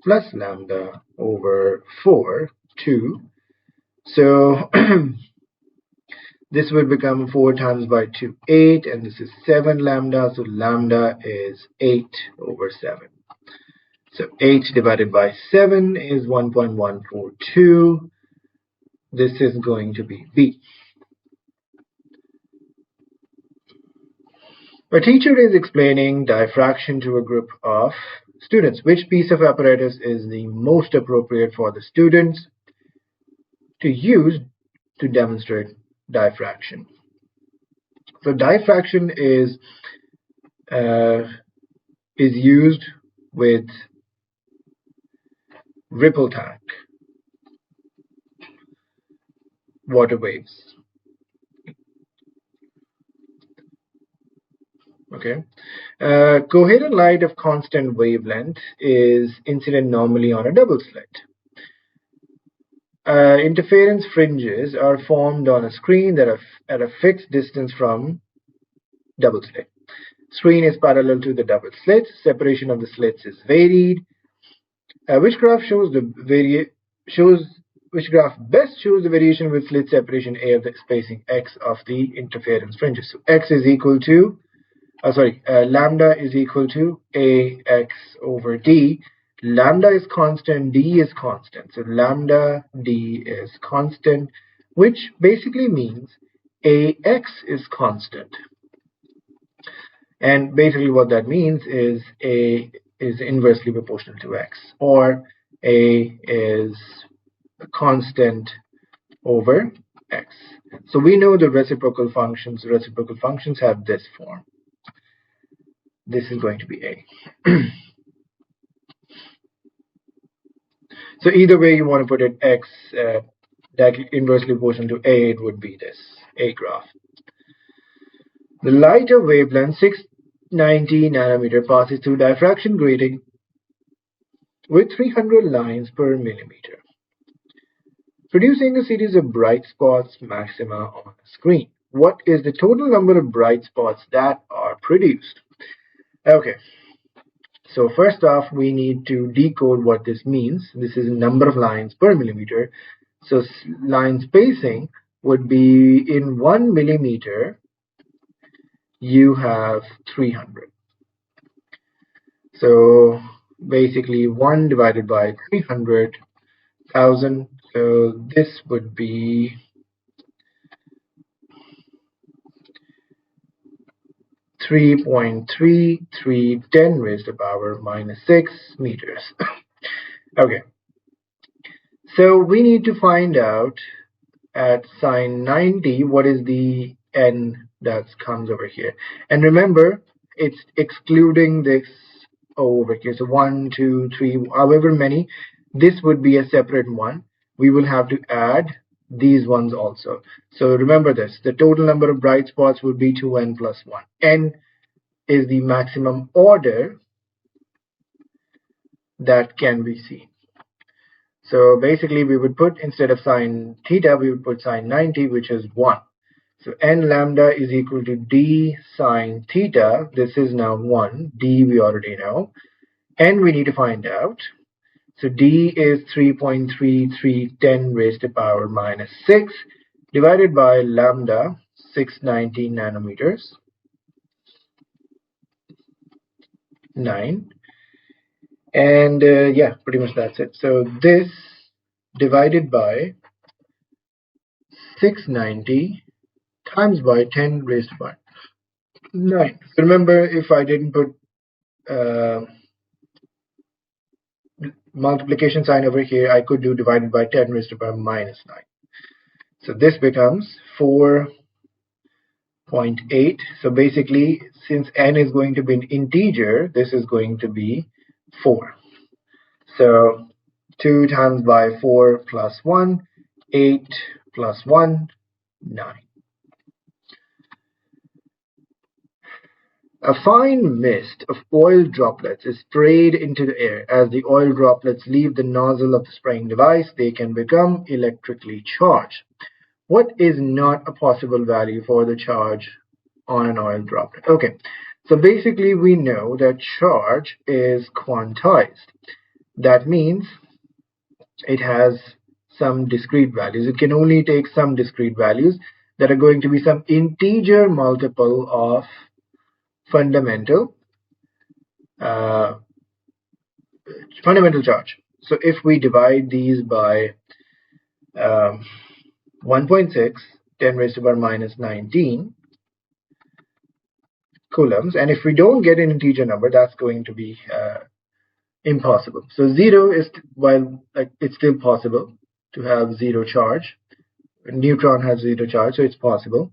plus lambda over 4, 2. So this would become 4 times by 2, 8, and this is 7 lambda. So lambda is 8 over 7. So 8 divided by 7 is 1.142. This is going to be B. A teacher is explaining diffraction to a group of students. Which piece of apparatus is the most appropriate for the students to use to demonstrate diffraction? So diffraction is used with ripple tank water waves. Okay. Coherent light of constant wavelength is incident normally on a double slit. Interference fringes are formed on a screen that are at a fixed distance from double slit. Screen is parallel to the double slit. Separation of the slits is varied. Which graph best shows the variation with slit separation A of the spacing x of the interference fringes? So x is equal to lambda is equal to ax over d. Lambda is constant, d is constant. So lambda d is constant, which basically means ax is constant. And basically what that means is a is inversely proportional to x, or a is a constant over x. So we know the reciprocal functions. Reciprocal functions have this form. This is going to be A. So either way you want to put it, x inversely proportional to A, it would be this A graph. The light of wavelength 690 nanometer passes through diffraction grating with 300 lines per millimeter, producing a series of bright spots maxima on the screen. What is the total number of bright spots that are produced? Okay, so first off, we need to decode what this means. This is number of lines per millimeter. So line spacing would be in 1 millimeter, you have 300. So basically 1 divided by 300,000. So this would be 3.3310 raised to the power minus 6 meters. Okay, so we need to find out at sine 90 what is the n that comes over here. And remember, it's excluding this over here. So 1, 2, 3, however many, this would be a separate one. We will have to add these ones also. So remember this, the total number of bright spots would be 2n plus 1. N is the maximum order that can be seen. So basically we would put, instead of sine theta, we would put sine 90, which is 1. So n lambda is equal to d sine theta. This is now 1. D we already know. N we need to find out. So d is 3.3310 raised to the power minus 6 divided by lambda 690 nanometers. 9. And yeah, pretty much that's it. So this divided by 690 times by 10 raised to power 9. So remember, if I didn't put multiplication sign over here, I could do divided by 10 raised to power minus 9. So this becomes 4.8. So basically, since n is going to be an integer, this is going to be 4. So 2 times by 4 plus 1, 8 plus 1, 9. A fine mist of oil droplets is sprayed into the air. As the oil droplets leave the nozzle of the spraying device, they can become electrically charged. What is not a possible value for the charge on an oil droplet? Okay, so basically we know that charge is quantized. That means it has some discrete values. It can only take some discrete values that are going to be some integer multiple of fundamental charge. So if we divide these by 1.6, 10 raised to the power minus 19 coulombs, and if we don't get an integer number, that's going to be impossible. So 0 is, while it's still possible to have 0 charge. A neutron has 0 charge, so it's possible.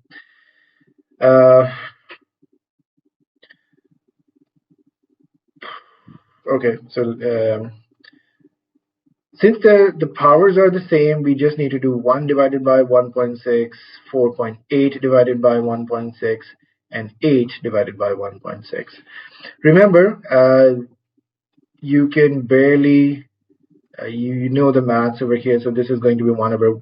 Okay, so since the powers are the same, we just need to do 1 divided by 1.6, 4.8 divided by 1.6, and 8 divided by 1.6. Remember, you can barely, you know the maths over here, so this is going to be 1 over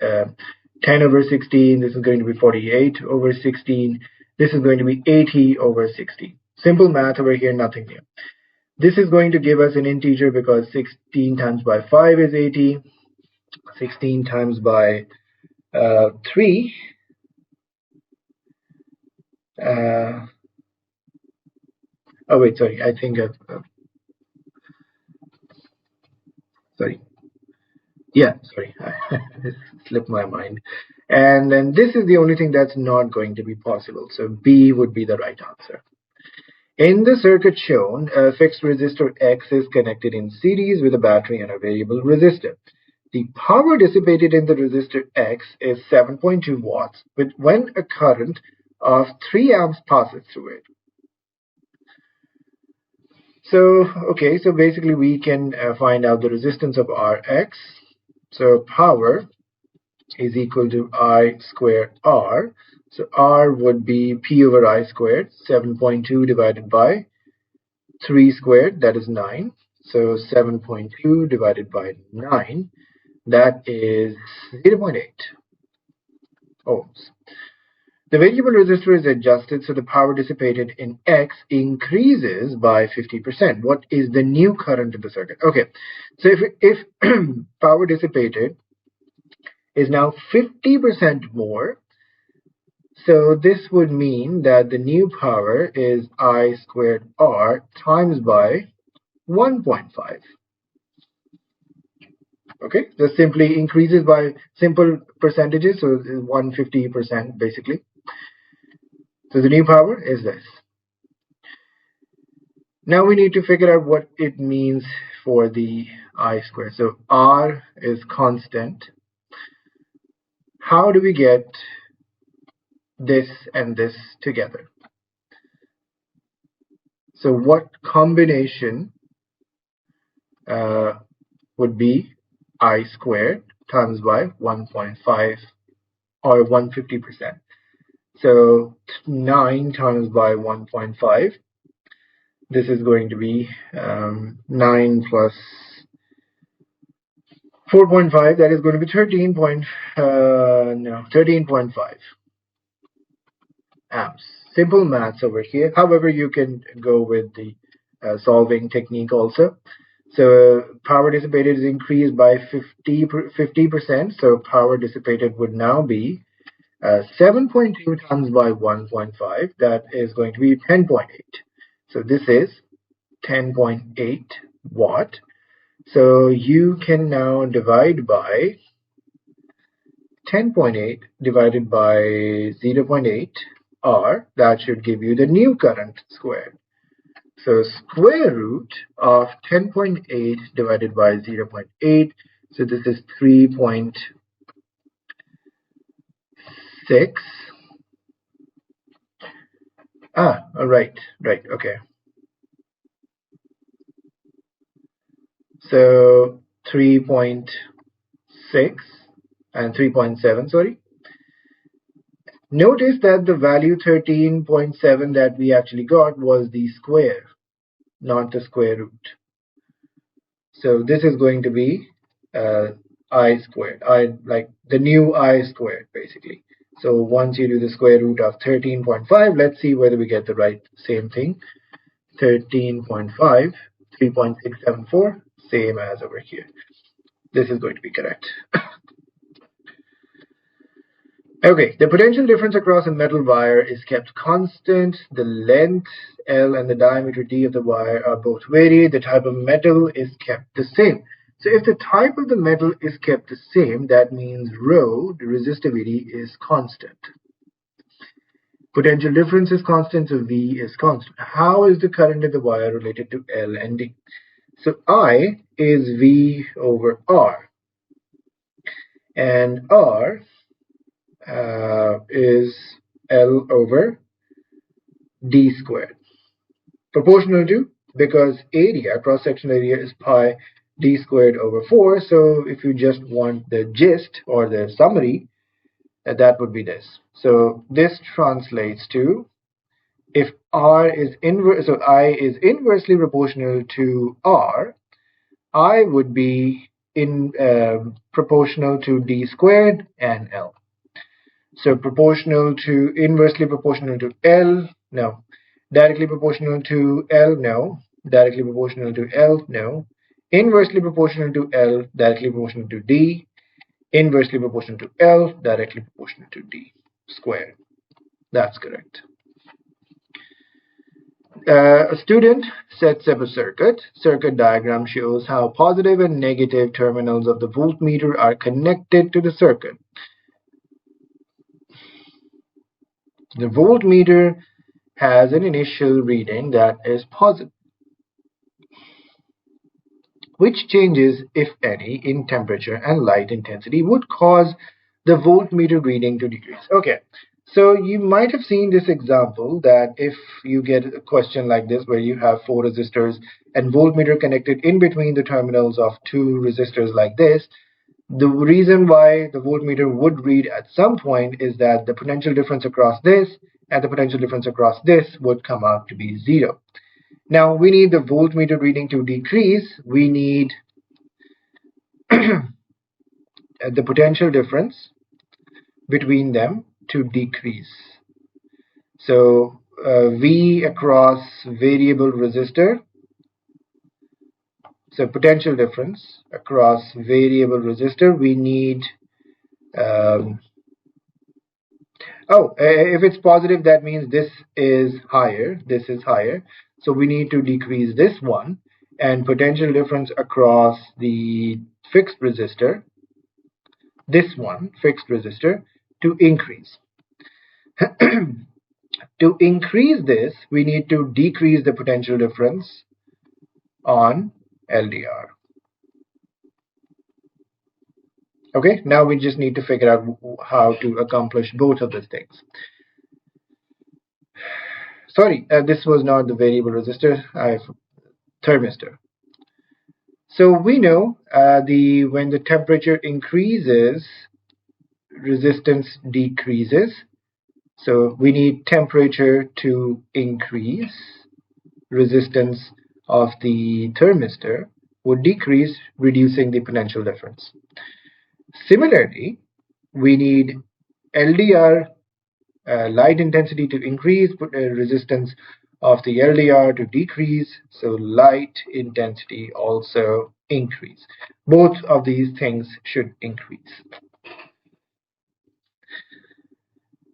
10 over 16, this is going to be 48 over 16, this is going to be 80 over 16. Simple math over here, nothing new. This is going to give us an integer because 16 times by 5 is 80. 16 times by 3. Oh wait, sorry. I think sorry. Yeah, sorry. It slipped my mind. And then this is the only thing that's not going to be possible. So B would be the right answer. In the circuit shown, a fixed resistor X is connected in series with a battery and a variable resistor. The power dissipated in the resistor X is 7.2 watts when a current of 3 amps passes through it. So, okay, so basically we can find out the resistance of Rx. So power is equal to I squared R. So R would be P over I squared, 7.2 divided by 3 squared, that is 9. So 7.2 divided by 9, that is 0.8 ohms. The variable resistor is adjusted so the power dissipated in X increases by 50%. What is the new current in the circuit? Okay, so if power dissipated is now 50% more. So this would mean that the new power is I squared R times by 1.5. Okay, this simply increases by simple percentages, so 150% basically. So the new power is this. Now we need to figure out what it means for the I squared. So R is constant. How do we get this and this together? So what combination would be I squared times by 1.5 or 150%? So 9 times by 1.5. This is going to be 9 plus 4.5. That is going to be 13.5 amps. Simple maths over here. However, you can go with the solving technique also. So power dissipated is increased by 50%. So power dissipated would now be 7.2 times by 1.5. That is going to be 10.8. So this is 10.8 watt. So you can now divide by 10.8 divided by 0.8 R. That should give you the new current squared. So square root of 10.8 divided by 0.8. So this is 3.6. Right, okay. So 3.6 and 3.7, sorry. Notice that the value 13.7 that we actually got was the square, not the square root. So this is going to be I squared, like the new I squared basically. So once you do the square root of 13.5, let's see whether we get the right same thing. 13.5, 3.674, same as over here. This is going to be correct. Okay, the potential difference across a metal wire is kept constant. The length L and the diameter D of the wire are both varied. The type of metal is kept the same. So if the type of the metal is kept the same, that means rho, the resistivity, is constant. Potential difference is constant, so V is constant. How is the current in the wire related to L and D? So I is V over R, and R is L over D squared. Proportional to, because area, cross-sectional area, is pi d squared over 4. So if you just want the gist or the summary, that would be this. So this translates to, if R is inverse, so I is inversely proportional to R, I would be proportional to d squared and L. So proportional to, inversely proportional to L, no. Directly proportional to L, no. Directly proportional to L, no. Inversely proportional to L, directly proportional to D. Inversely proportional to L, directly proportional to D squared. That's correct. A student sets up a circuit. Circuit diagram shows how positive and negative terminals of the voltmeter are connected to the circuit. The voltmeter has an initial reading that is positive, which changes, if any, in temperature and light intensity would cause the voltmeter reading to decrease. Okay, so you might have seen this example that if you get a question like this where you have 4 resistors and voltmeter connected in between the terminals of 2 resistors like this, the reason why the voltmeter would read at some point is that the potential difference across this and the potential difference across this would come out to be 0. Now we need the voltmeter reading to decrease. We need the potential difference between them to decrease. So V across variable resistor. So potential difference across variable resistor, we need Um, if it's positive, that means this is higher. This is higher. So we need to decrease this one, and potential difference across the fixed resistor, this one, fixed resistor, to increase. To increase this, we need to decrease the potential difference on LDR. Okay, now we just need to figure out how to accomplish both of these things. Sorry, this was not the variable resistor, I have thermistor. So we know when the temperature increases, resistance decreases. So we need temperature to increase. Resistance of the thermistor would decrease, reducing the potential difference. Similarly, we need LDR, light intensity, to increase, resistance of the LDR to decrease, so light intensity also increase. Both of these things should increase.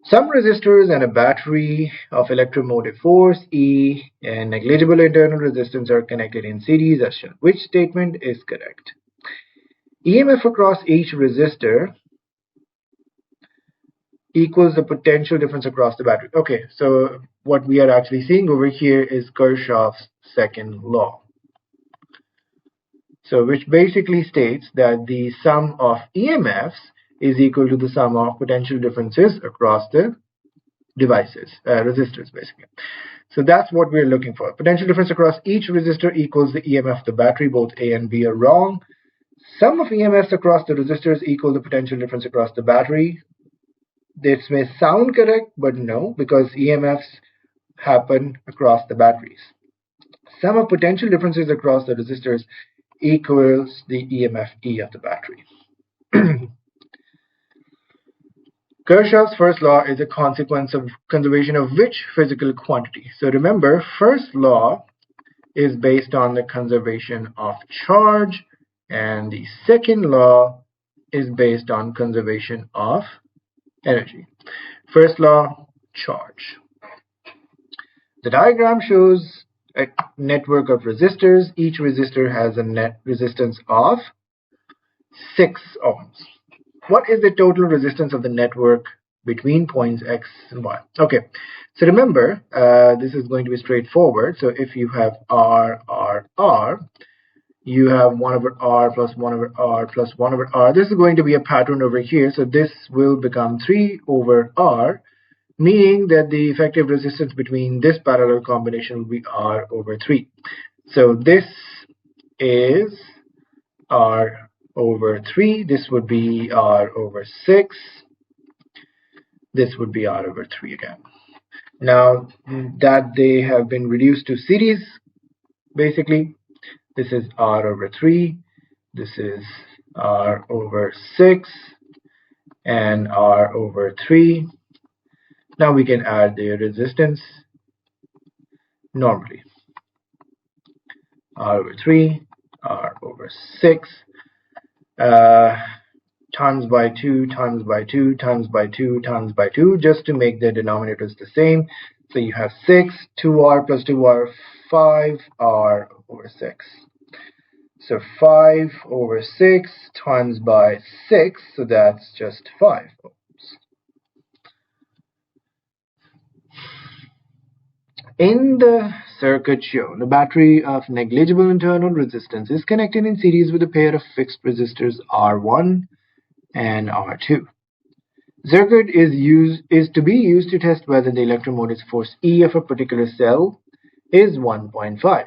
Some resistors and a battery of electromotive force E and negligible internal resistance are connected in series as shown. Which statement is correct? EMF across each resistor equals the potential difference across the battery. Okay, so what we are actually seeing over here is Kirchhoff's second law. So which basically states that the sum of EMFs is equal to the sum of potential differences across the devices, resistors basically. So that's what we're looking for. Potential difference across each resistor equals the EMF of the battery. Both A and B are wrong. Sum of EMFs across the resistors equal the potential difference across the battery. This may sound correct, but no, because EMFs happen across the batteries. Sum of potential differences across the resistors equals the EMF E of the battery. Kirchhoff's first law is a consequence of conservation of which physical quantity? So remember, first law is based on the conservation of charge, and the second law is based on conservation of energy. First law, charge. The diagram shows a network of resistors. Each resistor has a net resistance of 6 ohms. What is the total resistance of the network between points X and Y? Okay, so remember, this is going to be straightforward. So if you have R, R, R, you have 1 over R plus 1 over R plus 1 over R. This is going to be a pattern over here. So this will become 3 over R, meaning that the effective resistance between this parallel combination will be R over 3. So this is R over 3. This would be R over 6. This would be R over 3 again. Now that they have been reduced to series, basically, this is R over 3. This is R over 6 and R over 3. Now we can add the resistance normally. R over 3, R over 6, times by 2, times by 2, times by 2, times by 2, just to make the denominators the same. So you have 6, 2R plus 2R, 5R over 6. So 5 over 6 times by 6, so that's just 5 ohms. In the circuit shown, a battery of negligible internal resistance is connected in series with a pair of fixed resistors R1 and R2. Circuit is to be used to test whether the electromotive force E of a particular cell is 1.5.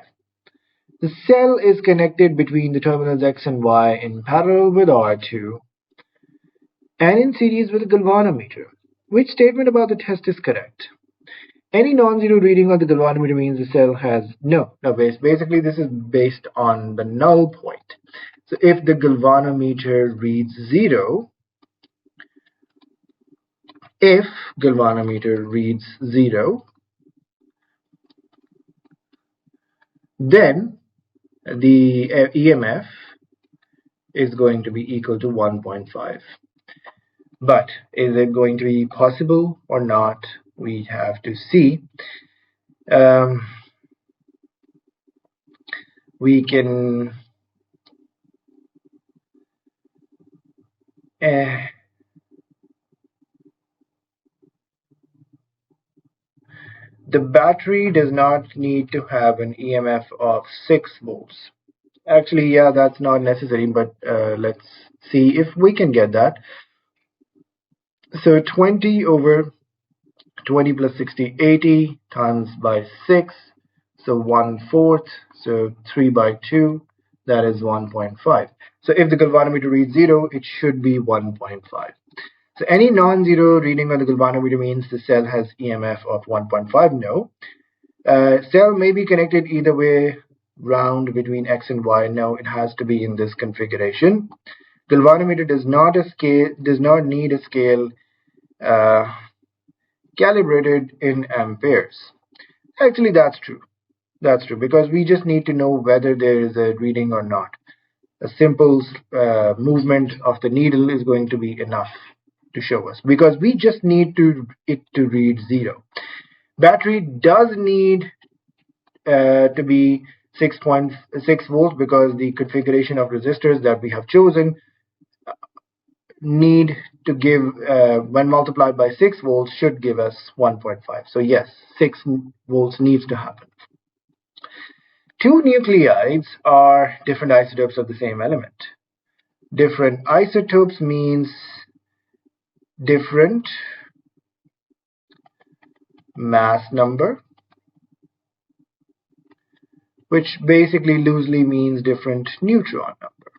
The cell is connected between the terminals X and Y in parallel with R2 and in series with a galvanometer. Which statement about the test is correct? Any non-zero reading of the galvanometer means the cell has no base. Basically, this is based on the null point. So if the galvanometer reads 0, then the EMF is going to be equal to 1.5. But is it going to be possible or not? We have to see. Um, we can uh, the battery does not need to have an EMF of 6 volts. Actually, yeah, that's not necessary, but let's see if we can get that. So 20 over 20 plus 60, 80 times by 6, so 1/4, so 3 by 2, that is 1.5. So if the galvanometer reads 0, it should be 1.5. So any non-zero reading on the galvanometer means the cell has EMF of 1.5? No. Cell may be connected either way round between X and Y. No, it has to be in this configuration. Galvanometer does not need a scale uh, calibrated in amperes. Actually, that's true. That's true, because we just need to know whether there is a reading or not. A simple movement of the needle is going to be enough to show us, because we just need it to read 0. Battery does need to be 6.6 volts, because the configuration of resistors that we have chosen need to give, when multiplied by 6 volts, should give us 1.5. So yes, 6 volts needs to happen. Two nuclides are different isotopes of the same element. Different isotopes means different mass number, which basically loosely means different neutron number.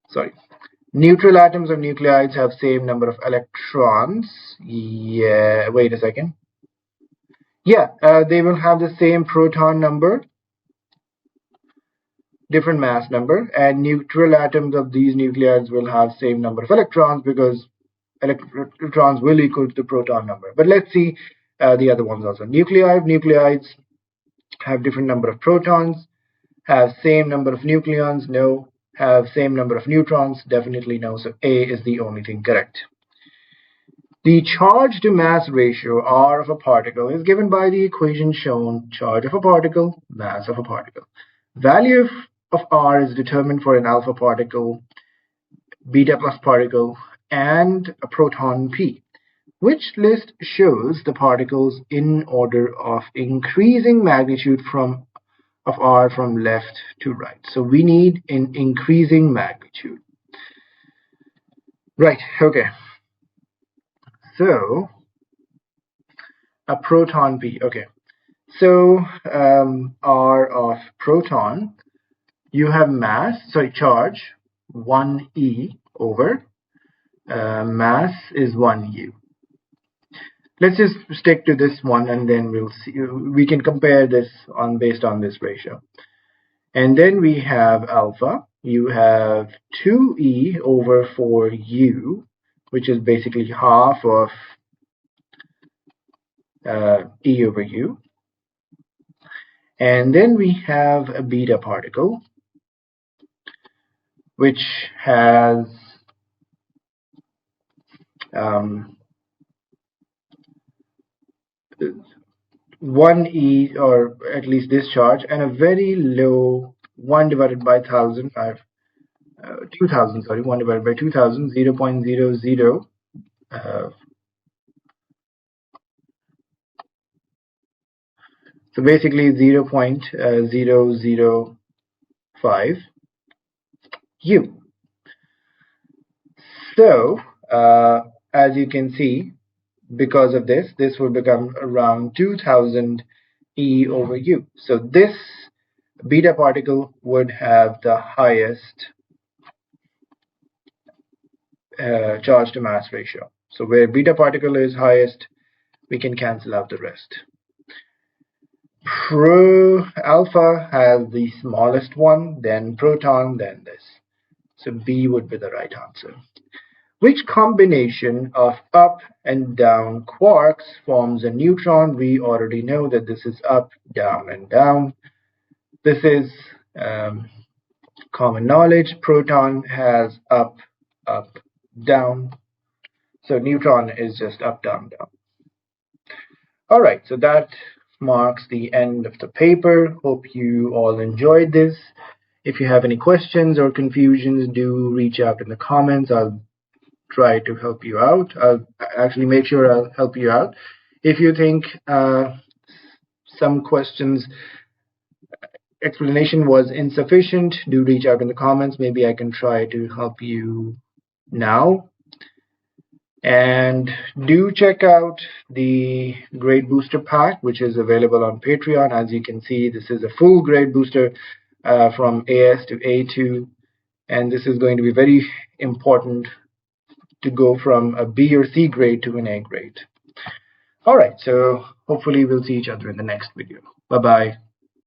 Sorry. Neutral atoms or nuclides have same number of electrons. Yeah, wait a second. Yeah, they will have the same proton number, different mass number, and neutral atoms of these nuclides will have same number of electrons, because electrons will equal to the proton number. But let's see the other ones also. Nuclides have different number of protons, have same number of nucleons, no. Have same number of neutrons, definitely no. So A is the only thing correct. The charge to mass ratio, R of a particle, is given by the equation shown: charge of a particle, mass of a particle. Value of R is determined for an alpha particle, beta plus particle, and a proton P. Which list shows the particles in order of increasing magnitude of R from left to right? So we need an increasing magnitude. Right, okay. So a proton P, okay. So R of proton, you have charge 1e over mass is 1u. Let's just stick to this one, and then we'll see. We can compare this based on this ratio. And then we have alpha. You have 2e over 4u, which is basically half of e over u. And then we have a beta particle, which has 1e, or at least this charge, and a very low 1 divided by 1000, 2000, sorry, 1 divided by 2000, 0.00. So basically 0.005 u. So as you can see, because of this will become around 2000 e over u. So this beta particle would have the highest charge to mass ratio. So where beta particle is highest, we can cancel out the rest. Alpha has the smallest one, then proton, then this. So B would be the right answer. Which combination of up and down quarks forms a neutron? We already know that this is up, down, and down. This is common knowledge. Proton has up, up, down. So neutron is just up, down, down. All right, so that marks the end of the paper. Hope you all enjoyed this. If you have any questions or confusions, do reach out in the comments. I'll try to help you out. I'll actually make sure I'll help you out. If you think some questions explanation was insufficient, do reach out in the comments. Maybe I can try to help you now. And do check out the grade booster pack, which is available on Patreon. As you can see, this is a full grade booster from AS to A2, and this is going to be very important to go from a B or C grade to an A grade. All right, so hopefully we'll see each other in the next video. Bye-bye.